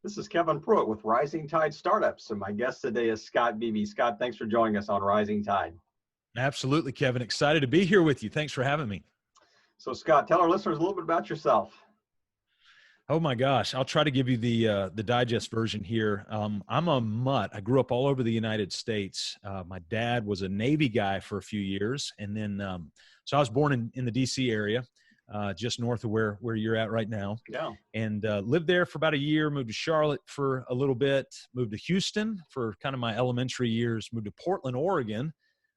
This is Kevin Pruitt with Rising Tide Startups, and my guest today is Scott Beebe. Scott, thanks for joining us on Rising Tide. Absolutely, Kevin. Excited to be here with you. Thanks for having me. So, Scott, tell our listeners a little bit about yourself. Oh my gosh, I'll try to give you the digest version here. I'm a mutt. I grew up all over the United States. My dad was a Navy guy for a few years, and then so I was born in the D.C. area, just north of where you're at right now. Yeah. And lived there for about a year. Moved to Charlotte for a little bit. Moved to Houston for kind of my elementary years. Moved to Portland, Oregon,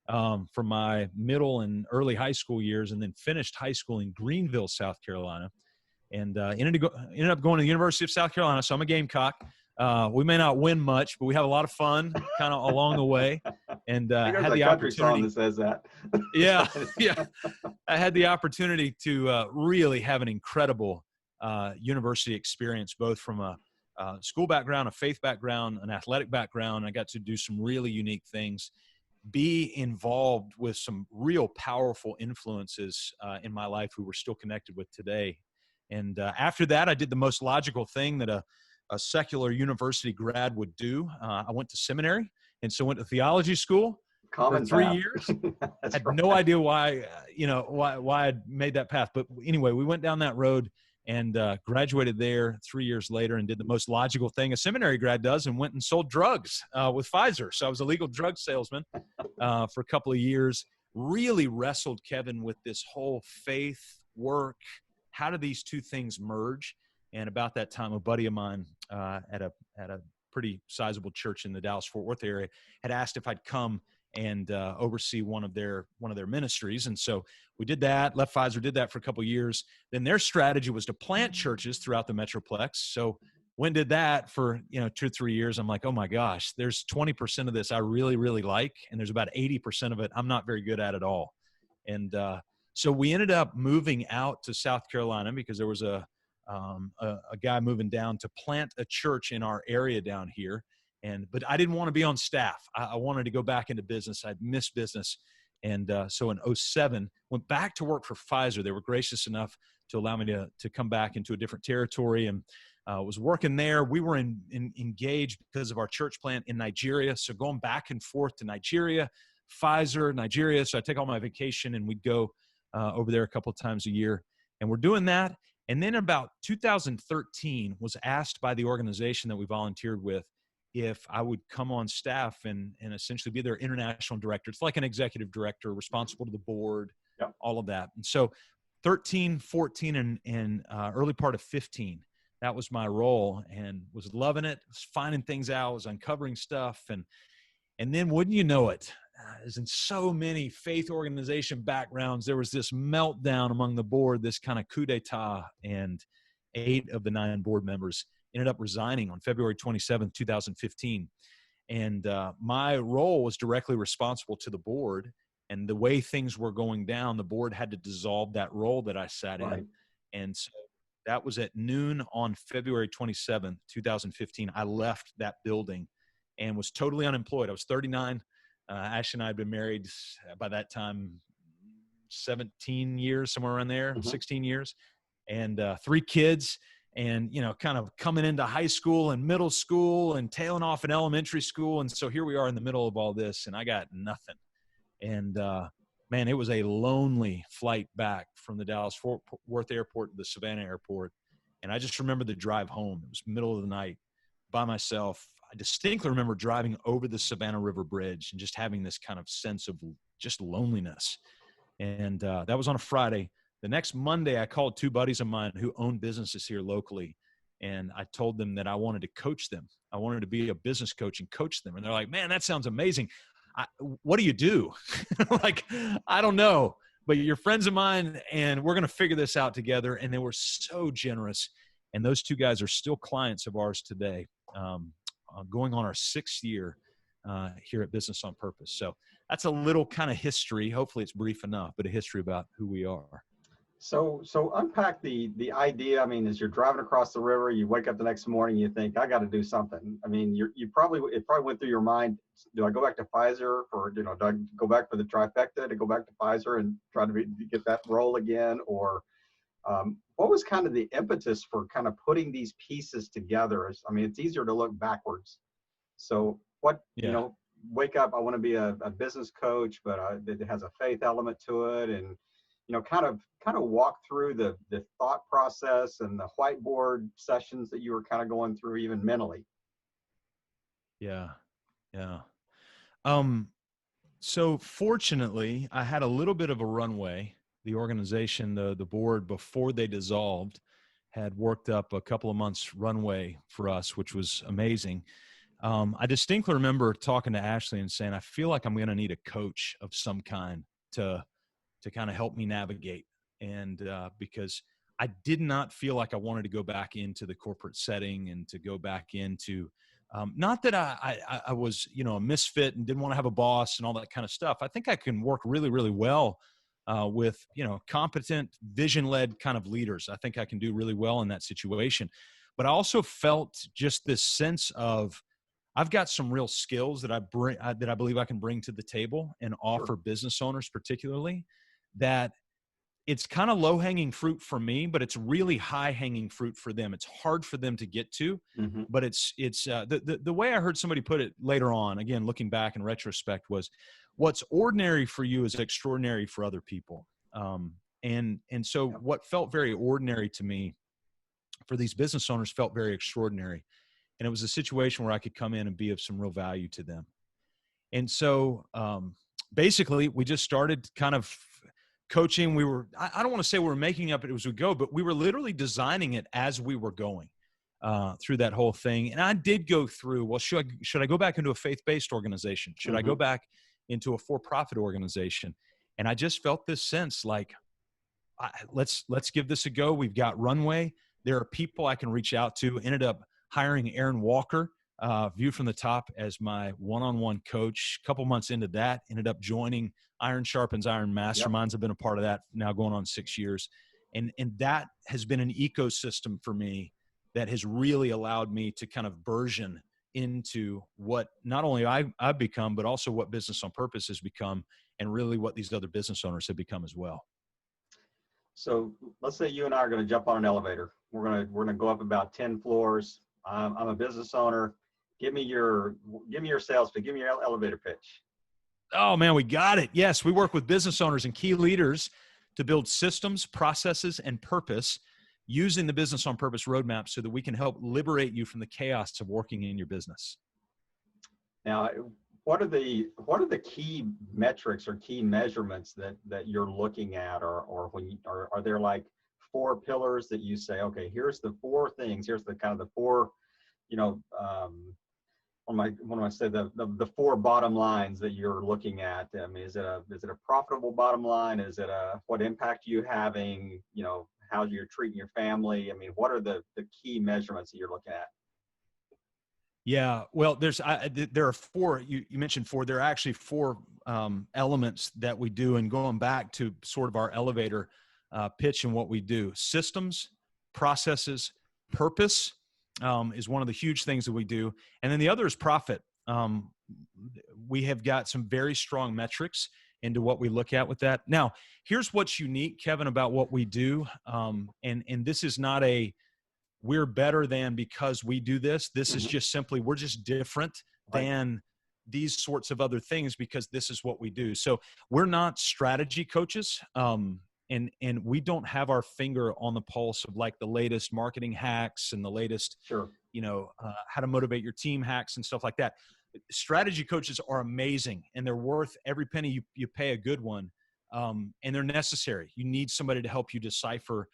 for my middle and early high school years, and then finished high school in Greenville, South Carolina. And ended up going to the University of South Carolina. So I'm a Gamecock. We may not win much, but we have a lot of fun kind of along the way. And had the opportunity. That says that. Yeah, yeah. I had the opportunity to really have an incredible university experience, both from a school background, a faith background, an athletic background. I got to do some really unique things, be involved with some real powerful influences in my life who we're still connected with today. And after that, I did the most logical thing that a secular university grad would do. I went to seminary, and so went to theology school for 3 years. Had no idea why I'd made that path. But anyway, we went down that road and graduated there 3 years later, and did the most logical thing a seminary grad does, and went and sold drugs with Pfizer. So I was a legal drug salesman for a couple of years. Really wrestled, Kevin, with this whole faith work. How do these two things merge? And about that time, a buddy of mine at a pretty sizable church in the Dallas-Fort Worth area had asked if I'd come and oversee one of their ministries. And so we did that, left Pfizer, did that for a couple of years. Then their strategy was to plant churches throughout the Metroplex. So when did that for 2 or 3 years. I'm like, oh my gosh, there's 20% of this I really, really like. And there's about 80% of it I'm not very good at all. And so we ended up moving out to South Carolina because there was a guy moving down to plant a church in our area down here. But I didn't want to be on staff. I wanted to go back into business. I'd missed business. And so in 2007, went back to work for Pfizer. They were gracious enough to allow me to come back into a different territory, and was working there. We were engaged because of our church plant in Nigeria. So going back and forth to Nigeria, Pfizer, Nigeria. So I take all my vacation and we'd go over there a couple of times a year. And we're doing that. And then about 2013 was asked by the organization that we volunteered with if I would come on staff and essentially be their international director. It's like an executive director, responsible to the board, Yep. all of that. And so 13, 14, and early part of 15, that was my role, and was loving it, was finding things out, was uncovering stuff. And then wouldn't you know it, as in so many faith organization backgrounds, there was this meltdown among the board, this kind of coup d'etat, and 8 of the 9 board members ended up resigning on February 27th, 2015. And my role was directly responsible to the board. And the way things were going down, the board had to dissolve that role that I sat in. And so that was at noon on February 27th, 2015. I left that building and was totally unemployed. I was 39. Ash and I had been married by that time 17 years, somewhere around there, 16 years, and 3 kids. And, kind of coming into high school and middle school and tailing off in elementary school. And so here we are in the middle of all this, and I got nothing. And, man, it was a lonely flight back from the Dallas-Fort Worth airport to the Savannah airport. And I just remember the drive home. It was middle of the night by myself. I distinctly remember driving over the Savannah River Bridge and just having this kind of sense of just loneliness. And that was on a Friday. The next Monday, I called 2 buddies of mine who own businesses here locally, and I told them that I wanted to coach them. I wanted to be a business coach and coach them. And they're like, man, that sounds amazing. What do you do? Like, I don't know, but you're friends of mine, and we're going to figure this out together. And they were so generous. And those 2 guys are still clients of ours today, going on our 6th year here at Business on Purpose. So that's a little kind of history. Hopefully it's brief enough, but a history about who we are. So unpack the idea. I mean, as you're driving across the river, you wake up the next morning, you think, I got to do something. I mean, it probably went through your mind. Do I go back to Pfizer, or do I go back for the trifecta to go back to Pfizer and try to get that role again? Or what was kind of the impetus for kind of putting these pieces together? I mean, it's easier to look backwards. So what, Yeah. wake up, I want to be a business coach, but it has a faith element to it. And, kind of walk through the thought process and the whiteboard sessions that you were kind of going through even mentally. Yeah. Yeah. Um, so fortunately, I had a little bit of a runway. The organization, the board, before they dissolved, had worked up a couple of months runway for us, which was amazing. I distinctly remember talking to Ashley and saying, I feel like I'm going to need a coach of some kind to kind of help me navigate. And because I did not feel like I wanted to go back into the corporate setting and to go back into, not that I was, a misfit and didn't want to have a boss and all that kind of stuff. I think I can work really, really well with, competent, vision-led kind of leaders. I think I can do really well in that situation. But I also felt just this sense of, I've got some real skills that that I believe I can bring to the table and Sure. offer business owners, particularly, that it's kind of low hanging fruit for me, but it's really high hanging fruit for them. It's hard for them to get to, Hmm. but it's the way I heard somebody put it later on, again, looking back in retrospect, was what's ordinary for you is extraordinary for other people. And so Yep. what felt very ordinary to me for these business owners felt very extraordinary. And it was a situation where I could come in and be of some real value to them. And so basically, we just started kind of coaching. I don't want to say we were making up it as we go, but we were literally designing it as we were going through that whole thing. And I did go through, well, should I go back into a faith-based organization? Should I go Hmm. back into a for-profit organization? And I just felt this sense like, let's give this a go. We've got runway. There are people I can reach out to. Ended up hiring Aaron Walker, View from the Top, as my one-on-one coach. A couple months into that, ended up joining Iron Sharpens Iron Yep. Masterminds. I've been a part of that now going on 6 years. And that has been an ecosystem for me that has really allowed me to kind of burgeon into what not only I've become, but also what Business on Purpose has become, and really what these other business owners have become as well. So let's say you and I are going to jump on an elevator. We're going to go up about 10 floors. I'm a business owner. Give me your sales pitch. Give me your elevator pitch. Oh man, we got it. Yes, we work with business owners and key leaders to build systems, processes, and purpose using the Business on Purpose roadmap so that we can help liberate you from the chaos of working in your business. Now, what are the key metrics or key measurements that you're looking at, or when are there like four pillars that you say, okay, here's the four things, here's the kind of the four, you know, when I say the four bottom lines that you're looking at? I mean, is it a profitable bottom line? Is it what impact are you having? How you're treating your family? I mean, what are the key measurements that you're looking at? Yeah, well, there are four. You mentioned four. There are actually four elements that we do, and going back to sort of our elevator pitch and what we do: systems, processes, purpose is one of the huge things that we do, and then the other is profit. We have got some very strong metrics into what we look at with that. Now, here's what's unique, Kevin, about what we do, and this is not a we're better than because we do this. This is Hmm. just simply, we're just different Right. than these sorts of other things because this is what we do. So we're not strategy coaches. And we don't have our finger on the pulse of like the latest marketing hacks and the latest, Sure. how to motivate your team hacks and stuff like that. Strategy coaches are amazing and they're worth every penny you pay a good one. And they're necessary. You need somebody to help you decipher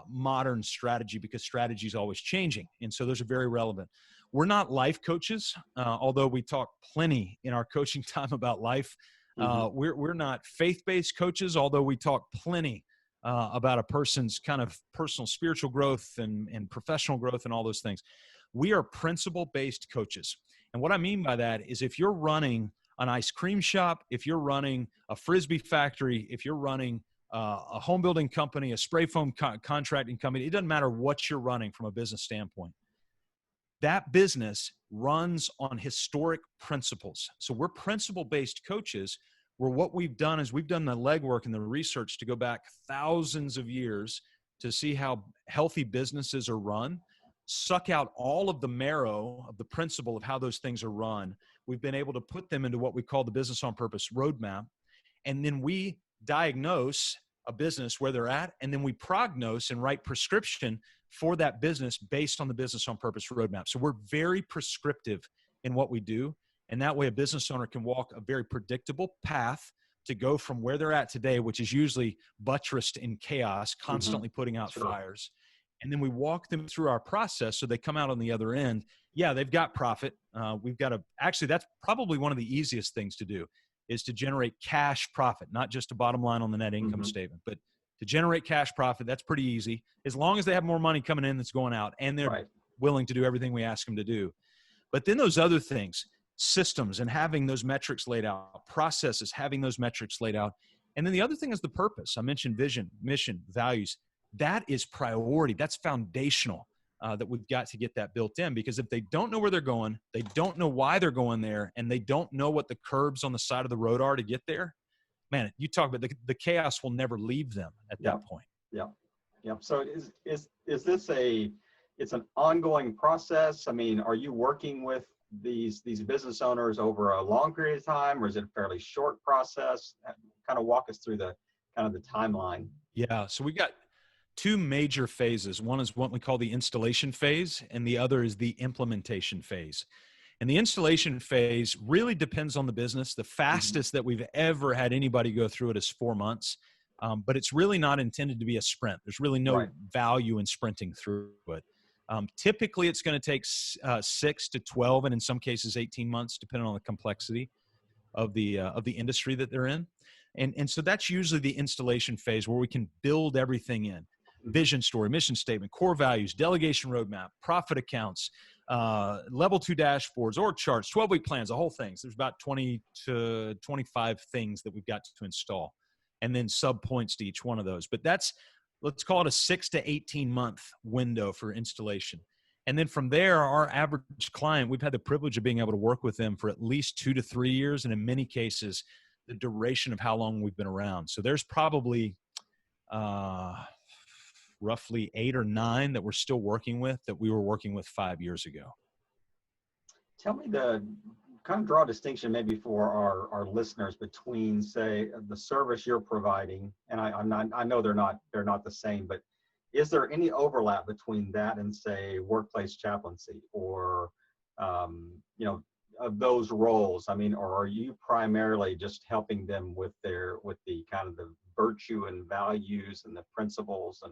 modern strategy because strategy is always changing. And so those are very relevant. We're not life coaches, although we talk plenty in our coaching time about life. Hmm. We're not faith-based coaches, although we talk plenty about a person's kind of personal spiritual growth and professional growth and all those things. We are principle-based coaches. And what I mean by that is if you're running an ice cream shop, if you're running a Frisbee factory, if you're running a home building company, a spray foam contracting company, it doesn't matter what you're running from a business standpoint. That business runs on historic principles. So we're principle-based coaches where what we've done is we've done the legwork and the research to go back thousands of years to see how healthy businesses are run, suck out all of the marrow of the principle of how those things are run. We've been able to put them into what we call the Business on Purpose roadmap. And then we diagnose a business where they're at, and then we prognose and write prescription for that business based on the Business on Purpose roadmap. So we're very prescriptive in what we do. And that way a business owner can walk a very predictable path to go from where they're at today, which is usually buttressed in chaos, constantly putting out fires. And then we walk them through our process so they come out on the other end. Yeah, they've got profit. We've got to, actually, that's probably one of the easiest things to do, is to generate cash profit, not just a bottom line on the net income statement, but to generate cash profit. That's pretty easy, as long as they have more money coming in that's going out, and they're willing to do everything we ask them to do. But then those other things, systems and having those metrics laid out, processes, having those metrics laid out. And then the other thing is the purpose. I mentioned vision, mission, values. That is priority. That's foundational, that we've got to get that built in, because if they don't know where they're going, they don't know why they're going there, and they don't know what the curbs on the side of the road are to get there, man, you talk about the chaos will never leave them at that point. Yeah. So is this it's an ongoing process? I mean, are you working with these business owners over a long period of time, or is it a fairly short process? Kind of walk us through the timeline. Yeah. So we got two major phases. One is what we call the installation phase, and the other is the implementation phase. And the installation phase really depends on the business. The fastest that we've ever had anybody go through it is 4 months. But it's really not intended to be a sprint. There's really no value in sprinting through it. Typically, it's going to take 6 to 12, and in some cases 18 months, depending on the complexity of the industry that they're in. And so that's usually the installation phase, where we can build everything in: vision story, mission statement, core values, delegation roadmap, profit accounts, level 2 dashboards, org charts, 12-week plans, the whole thing. So there's about 20 to 25 things that we've got to install, and then sub points to each one of those. But that's, let's call it a 6 to 18 month window for installation. And then from there, our average client, we've had the privilege of being able to work with them for at least 2 to 3 years, and in many cases, the duration of how long we've been around. So there's probably roughly 8 or 9 that we're still working with, that we were working with 5 years ago. Tell me, kind of draw a distinction maybe for our listeners between, say, the service you're providing, and I know they're not the same, but is there any overlap between that and, say, workplace chaplaincy, or of those roles? I mean, or are you primarily just helping them with the kind of the virtue and values and the principles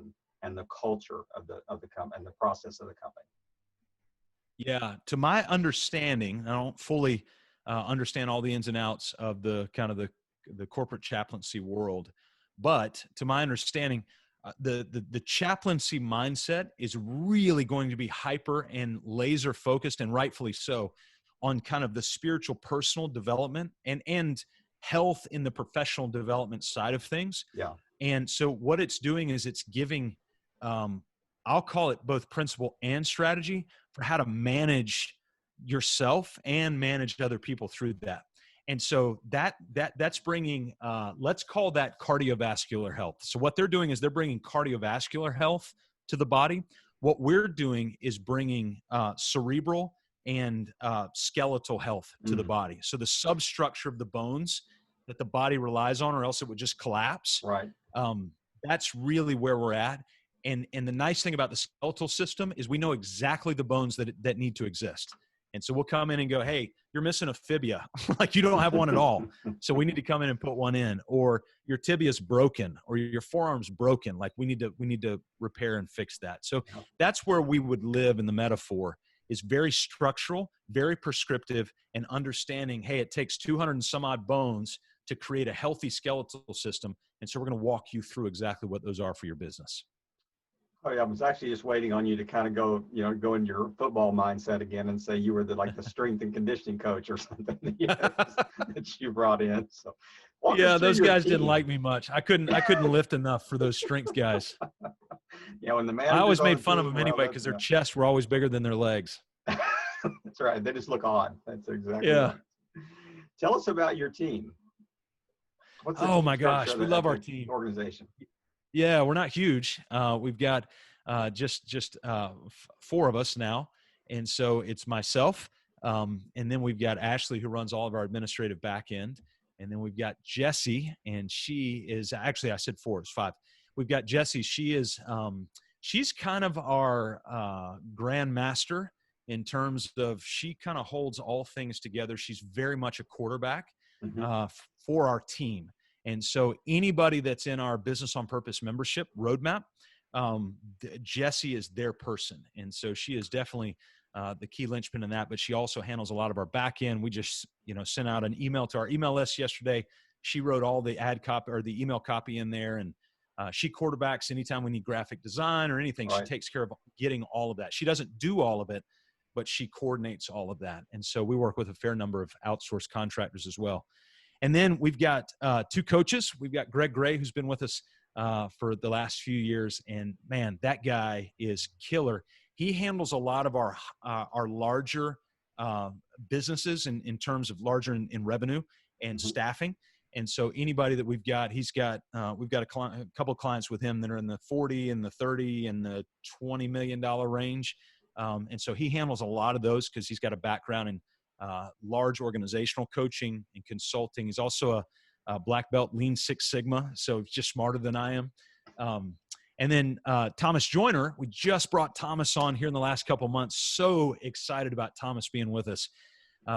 and the culture of the company and the process of the company? Yeah, to my understanding, I don't fully understand all the ins and outs of the kind of the corporate chaplaincy world, but to my understanding, the chaplaincy mindset is really going to be hyper and laser focused, and rightfully so, on kind of the spiritual personal development and health in the professional development side of things. Yeah. And so what it's doing is it's giving, I'll call it both principle and strategy for how to manage yourself and manage other people through that. And so that's bringing, let's call that cardiovascular health. So what they're doing is they're bringing cardiovascular health to the body. What we're doing is bringing cerebral and skeletal health to the body. So the substructure of the bones that the body relies on, or else it would just collapse. Right. That's really where we're at. And the nice thing about the skeletal system is we know exactly the bones that need to exist. And so we'll come in and go, hey, you're missing a fibia. Like, you don't have one at all. So we need to come in and put one in. Or your tibia's broken, or your forearm's broken. Like, we need to repair and fix that. So that's where we would live in the metaphor, is very structural, very prescriptive, and understanding, hey, it takes 200 and some odd bones to create a healthy skeletal system. And so we're going to walk you through exactly what those are for your business. Oh yeah, I was actually just waiting on you to kind of go in your football mindset again and say you were the strength and conditioning coach or something that you brought in. So yeah, those guys didn't like me much. I couldn't lift enough for those strength guys. And the I always made fun of them anyway, because their chests were always bigger than their legs. That's right. They just look odd. That's exactly right. Tell us about your team. Oh my gosh, we love our team. Organization. Yeah, we're not huge. We've got four of us now, and so it's myself, and then we've got Ashley who runs all of our administrative back end, and then we've got Jessie, and she is actually I said four, it's five. We've got Jessie. She's kind of our grandmaster in terms of she kind of holds all things together. She's very much a quarterback Hmm. for our team. And so anybody that's in our Business on Purpose membership roadmap, Jessie is their person. And so she is definitely the key linchpin in that, but she also handles a lot of our back end. We just, sent out an email to our email list yesterday. She wrote all the ad copy or the email copy in there. And she quarterbacks anytime we need graphic design or anything. She Right. takes care of getting all of that. She doesn't do all of it, but she coordinates all of that. And so we work with a fair number of outsourced contractors as well. And then we've got two coaches. We've got Greg Gray, who's been with us for the last few years, and man, that guy is killer. He handles a lot of our larger businesses in terms of larger in revenue and Hmm. staffing. And so anybody that we've got we've got a couple of clients with him that are in the 40 and the 30 and the $20 million range. And so he handles a lot of those because he's got a background in large organizational coaching and consulting. He's also a black belt Lean Six Sigma, so he's just smarter than I am. And then Thomas Joyner, we just brought Thomas on here in the last couple of months. So excited about Thomas being with us.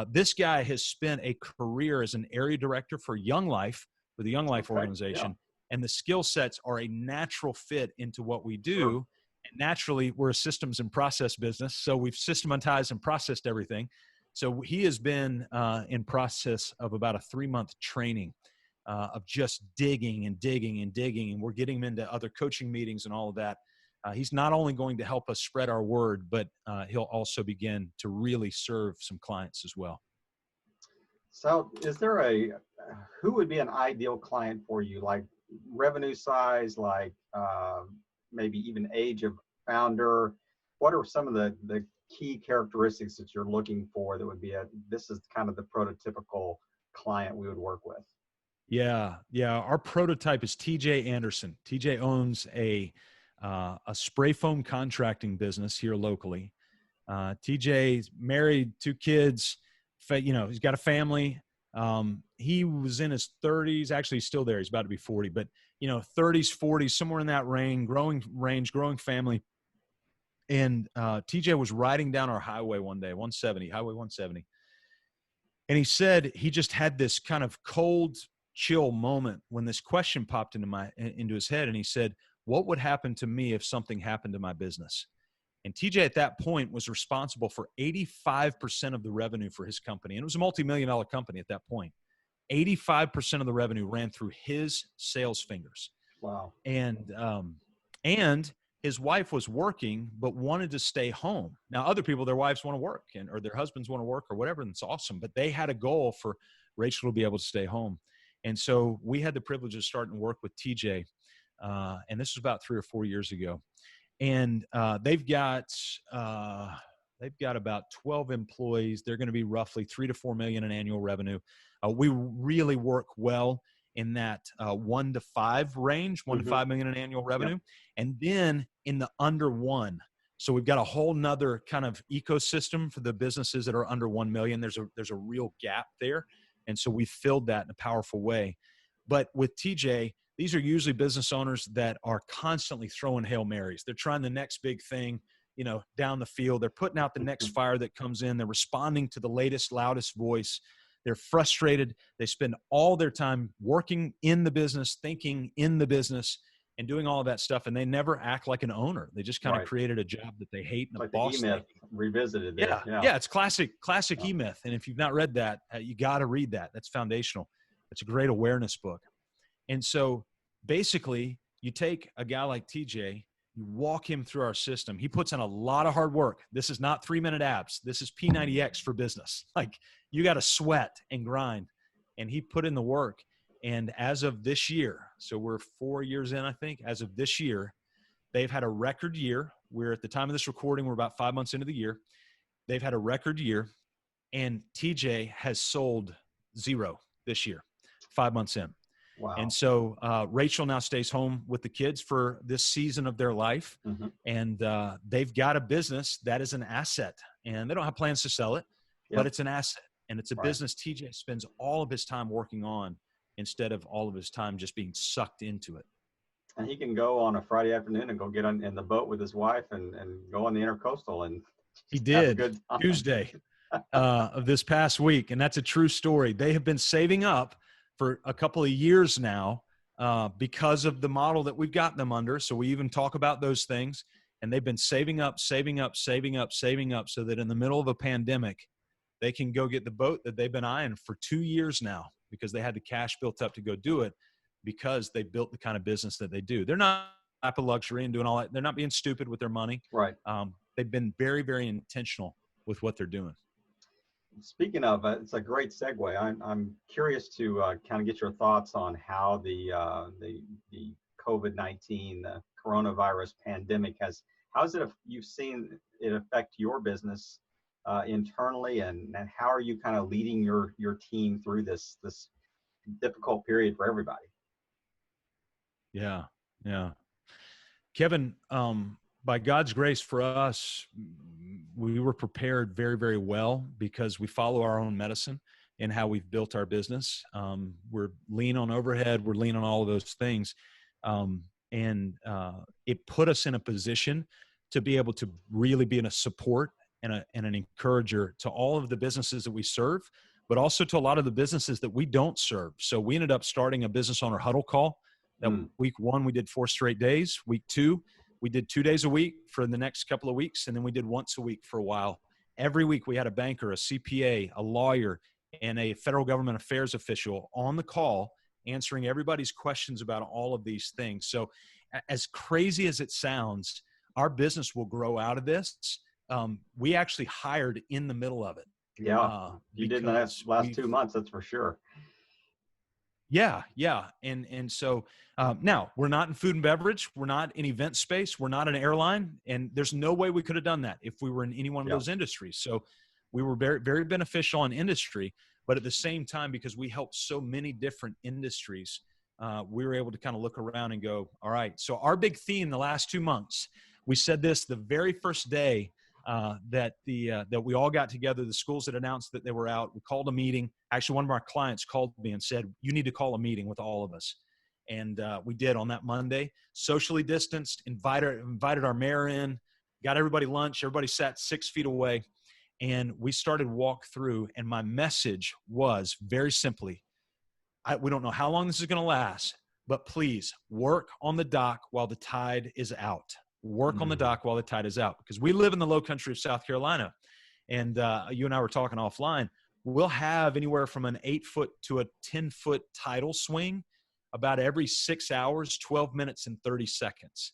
This guy has spent a career as an area director for Young Life, for the Young Life Okay. Yeah. organization, and the skill sets are a natural fit into what we do. Sure. And naturally, we're a systems and process business, so we've systematized and processed everything. So he has been in process of about a 3-month training of just digging and digging and digging, and we're getting him into other coaching meetings and all of that. He's not only going to help us spread our word, but he'll also begin to really serve some clients as well. So is there who would be an ideal client for you? Like revenue size, like maybe even age of founder? What are some of the key characteristics that you're looking for that would be this is kind of the prototypical client we would work with? Yeah. Our prototype is TJ Anderson. TJ owns a spray foam contracting business here locally. TJ's married, 2 kids. He's got a family. He was in his 30s. Actually, he's still there. He's about to be 40, but 30s, 40s, somewhere in that growing family. And TJ was riding down our highway one day, Highway 170. And he said he just had this kind of cold chill moment when this question popped into his head. And he said, what would happen to me if something happened to my business? And TJ at that point was responsible for 85% of the revenue for his company. And it was a multi-million-dollar company at that point. 85% of the revenue ran through his sales fingers. Wow. And his wife was working, but wanted to stay home. Now, other people, their wives want to work or their husbands want to work or whatever, and it's awesome. But they had a goal for Rachel to be able to stay home. And so we had the privilege of starting to work with TJ. And this was about 3 or 4 years ago. And they've got about 12 employees. They're going to be roughly 3 to 4 million in annual revenue. We really work well in that 1 to 5 range, 1 to 5 million in annual revenue, Yep. and then in the under 1. So we've got a whole nother kind of ecosystem for the businesses that are under 1 million. There's a real gap there, and so we filled that in a powerful way. But with TJ, these are usually business owners that are constantly throwing Hail Marys. They're trying the next big thing, down the field. They're putting out the next fire that comes in. They're responding to the latest, loudest voice. They're frustrated. They spend all their time working in the business, thinking in the business, and doing all of that stuff. And they never act like an owner. They just kind of Right. created a job that they hate and Like a the boss E-Myth revisited there. Yeah. Yeah. It's classic Yeah. E-Myth. And if you've not read that, you got to read that. That's foundational. It's a great awareness book. And so basically, you take a guy like TJ, you walk him through our system. He puts in a lot of hard work. This is not 3-minute abs. This is P90X for business. Like, you got to sweat and grind. And he put in the work. And as of this year, so we're 4 years in, I think, as of this year, they've had a record year. We're at the time of this recording, we're about 5 months into the year. They've had a record year. And TJ has sold 0 this year, 5 months in. And Wow. so Rachel now stays home with the kids for this season of their life. Hmm. And they've got a business that is an asset. And they don't have plans to sell it, but Yep. it's an asset. And it's a Right. business TJ spends all of his time working on instead of all of his time just being sucked into it. And he can go on a Friday afternoon and go get on in the boat with his wife and go on the intercoastal and He just have a did good time. Tuesday of this past week. And that's a true story. They have been saving up for a couple of years now because of the model that we've got them under. So we even talk about those things. And they've been saving up so that in the middle of a pandemic, they can go get the boat that they've been eyeing for 2 years now because they had the cash built up to go do it because they built the kind of business that they do. They're not type of luxury and doing all that. They're not being stupid with their money. Right. They've been very, very intentional with what they're doing. Speaking of, it's a great segue. I'm curious to kind of get your thoughts on how the COVID-19, the coronavirus pandemic how's it you've seen it affect your business internally, and how are you kind of leading your team through this difficult period for everybody? Yeah. Yeah. Kevin, by God's grace for us, we were prepared very, very well because we follow our own medicine in how we've built our business. We're lean on overhead. We're lean on all of those things. And it put us in a position to be able to really be in a support and an encourager to all of the businesses that we serve, but also to a lot of the businesses that we don't serve. So we ended up starting a business owner huddle call. That week 1, we did 4 straight days. Week 2, we did 2 days a week for the next couple of weeks. And then we did once a week for a while. Every week we had a banker, a CPA, a lawyer, and a federal government affairs official on the call answering everybody's questions about all of these things. So as crazy as it sounds, our business will grow out of this. We actually hired in the middle of it. Yeah, you did in the last 2 months, that's for sure. Yeah. And so now we're not in food and beverage. We're not in event space. We're not an airline. And there's no way we could have done that if we were in any one of those industries. So we were very, very beneficial in industry. But at the same time, because we help so many different industries, we were able to kind of look around and go, all right. So our big theme the last 2 months, we said this the very first day that we all got together, the schools that announced that they were out. We called a meeting. Actually, one of our clients called me and said, you need to call a meeting with all of us. And we did on that Monday, socially distanced, invited our mayor in, got everybody lunch. Everybody sat 6 feet away. And we started walk through. And my message was very simply, we don't know how long this is going to last, but please work on the dock while the tide is out. Work on the dock while the tide is out, because we live in the low country of South Carolina. And you and I were talking offline. We'll have anywhere from an 8-foot to a 10-foot tidal swing about every 6 hours, 12 minutes, and 30 seconds.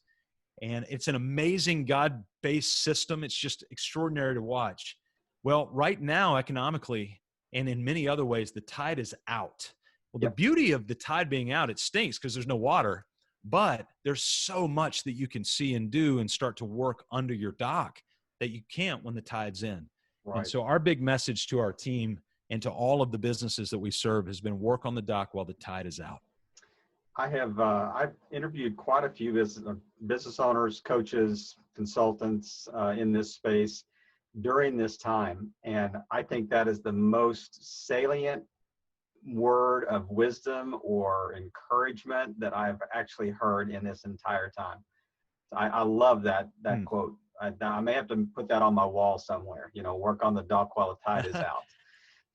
And it's an amazing God-based system. It's just extraordinary to watch. Well, right now, economically, and in many other ways, the tide is out. Well, the beauty of the tide being out, it stinks because there's no water. But there's so much that you can see and do and start to work under your dock that you can't when the tide's in. Right. And so our big message to our team and to all of the businesses that we serve has been work on the dock while the tide is out. I've interviewed quite a few business owners, coaches, consultants in this space during this time. And I think that is the most salient word of wisdom or encouragement that I've actually heard in this entire time. I love that quote. I may have to put that on my wall somewhere, work on the dock while the tide is out.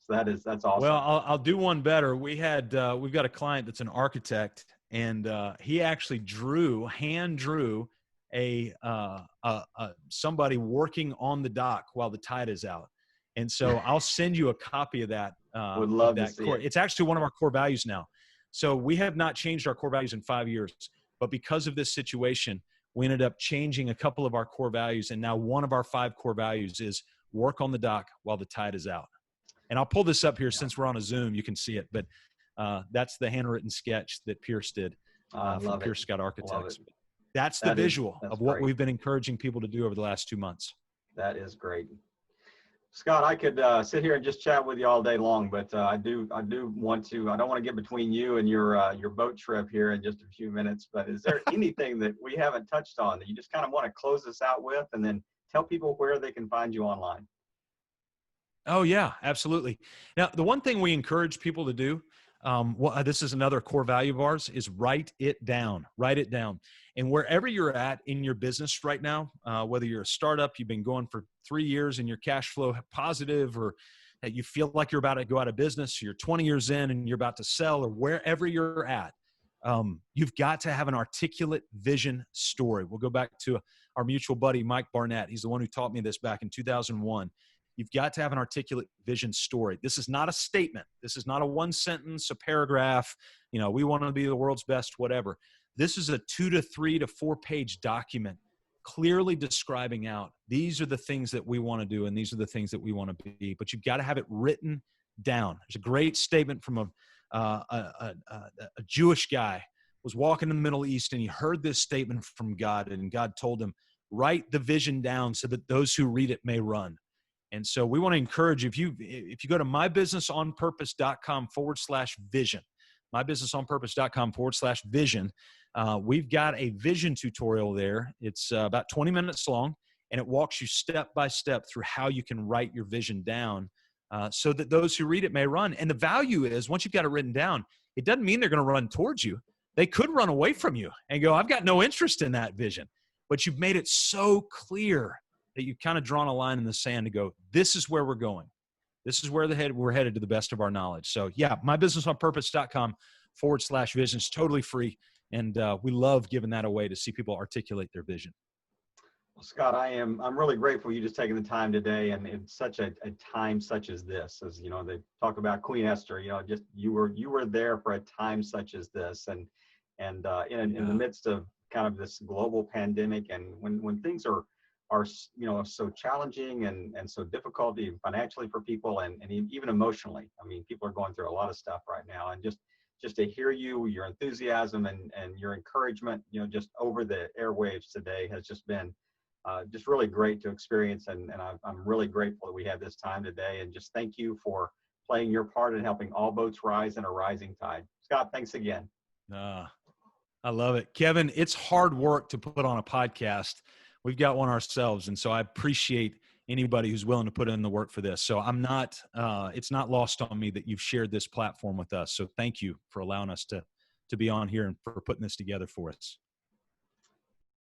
So that's awesome. Well, I'll do one better. We've got a client that's an architect, and he actually hand drew somebody working on the dock while the tide is out. And so I'll send you a copy of that. Would love to see it. It's actually one of our core values now. So we have not changed our core values in 5 years, but because of this situation, we ended up changing a couple of our core values. And now one of our 5 core values is work on the dock while the tide is out. And I'll pull this up here since we're on a Zoom, you can see it, but that's the handwritten sketch that Pierce did from Pierce Scott Architects. That's the visual of what we've been encouraging people to do over the last 2 months. That is great. Scott, I could sit here and just chat with you all day long, but I do want to. I don't want to get between you and your boat trip here in just a few minutes. But is there anything that we haven't touched on that you just kind of want to close us out with, and then tell people where they can find you online? Oh yeah, absolutely. Now, the one thing we encourage people to do, this is another core value of ours, is write it down. Write it down. And wherever you're at in your business right now, whether you're a startup, you've been going for 3 years and your cash flow positive, or that you feel like you're about to go out of business, you're 20 years in and you're about to sell, or wherever you're at, you've got to have an articulate vision story. We'll go back to our mutual buddy, Mike Barnett. He's the one who taught me this back in 2001. You've got to have an articulate vision story. This is not a statement. This is not a one sentence, a paragraph, we want to be the world's best, whatever. This is a 2 to 3 to 4 page document clearly describing out, these are the things that we want to do and these are the things that we want to be. But you've got to have it written down. There's a great statement from a Jewish guy was walking in the Middle East, and he heard this statement from God, and God told him, write the vision down so that those who read it may run. And so we want to encourage you, if you go to mybusinessonpurpose.com/vision, mybusinessonpurpose.com/vision, we've got a vision tutorial there. It's about 20 minutes long, and it walks you step by step through how you can write your vision down so that those who read it may run. And the value is, once you've got it written down, it doesn't mean they're going to run towards you. They could run away from you and go, I've got no interest in that vision. But you've made it so clear that you've kind of drawn a line in the sand to go, this is where we're going. This is where we're headed to the best of our knowledge. So yeah, mybusinessonpurpose.com/vision is totally free. And we love giving that away to see people articulate their vision. Well, Scott, I'm really grateful you just taking the time today, and in such a time such as this, as they talk about Queen Esther, just you were there for a time such as this, and in the midst of kind of this global pandemic, and when things are so challenging and so difficult financially for people and even emotionally. I mean, people are going through a lot of stuff right now, and just to hear your enthusiasm and your encouragement, just over the airwaves today has just been just really great to experience. And I'm really grateful that we had this time today, and just thank you for playing your part in helping all boats rise in a rising tide. Scott, thanks again. I love it. Kevin, it's hard work to put on a podcast. We've got one ourselves. And so I appreciate anybody who's willing to put in the work for this. So it's not lost on me that you've shared this platform with us. So thank you for allowing us to be on here and for putting this together for us.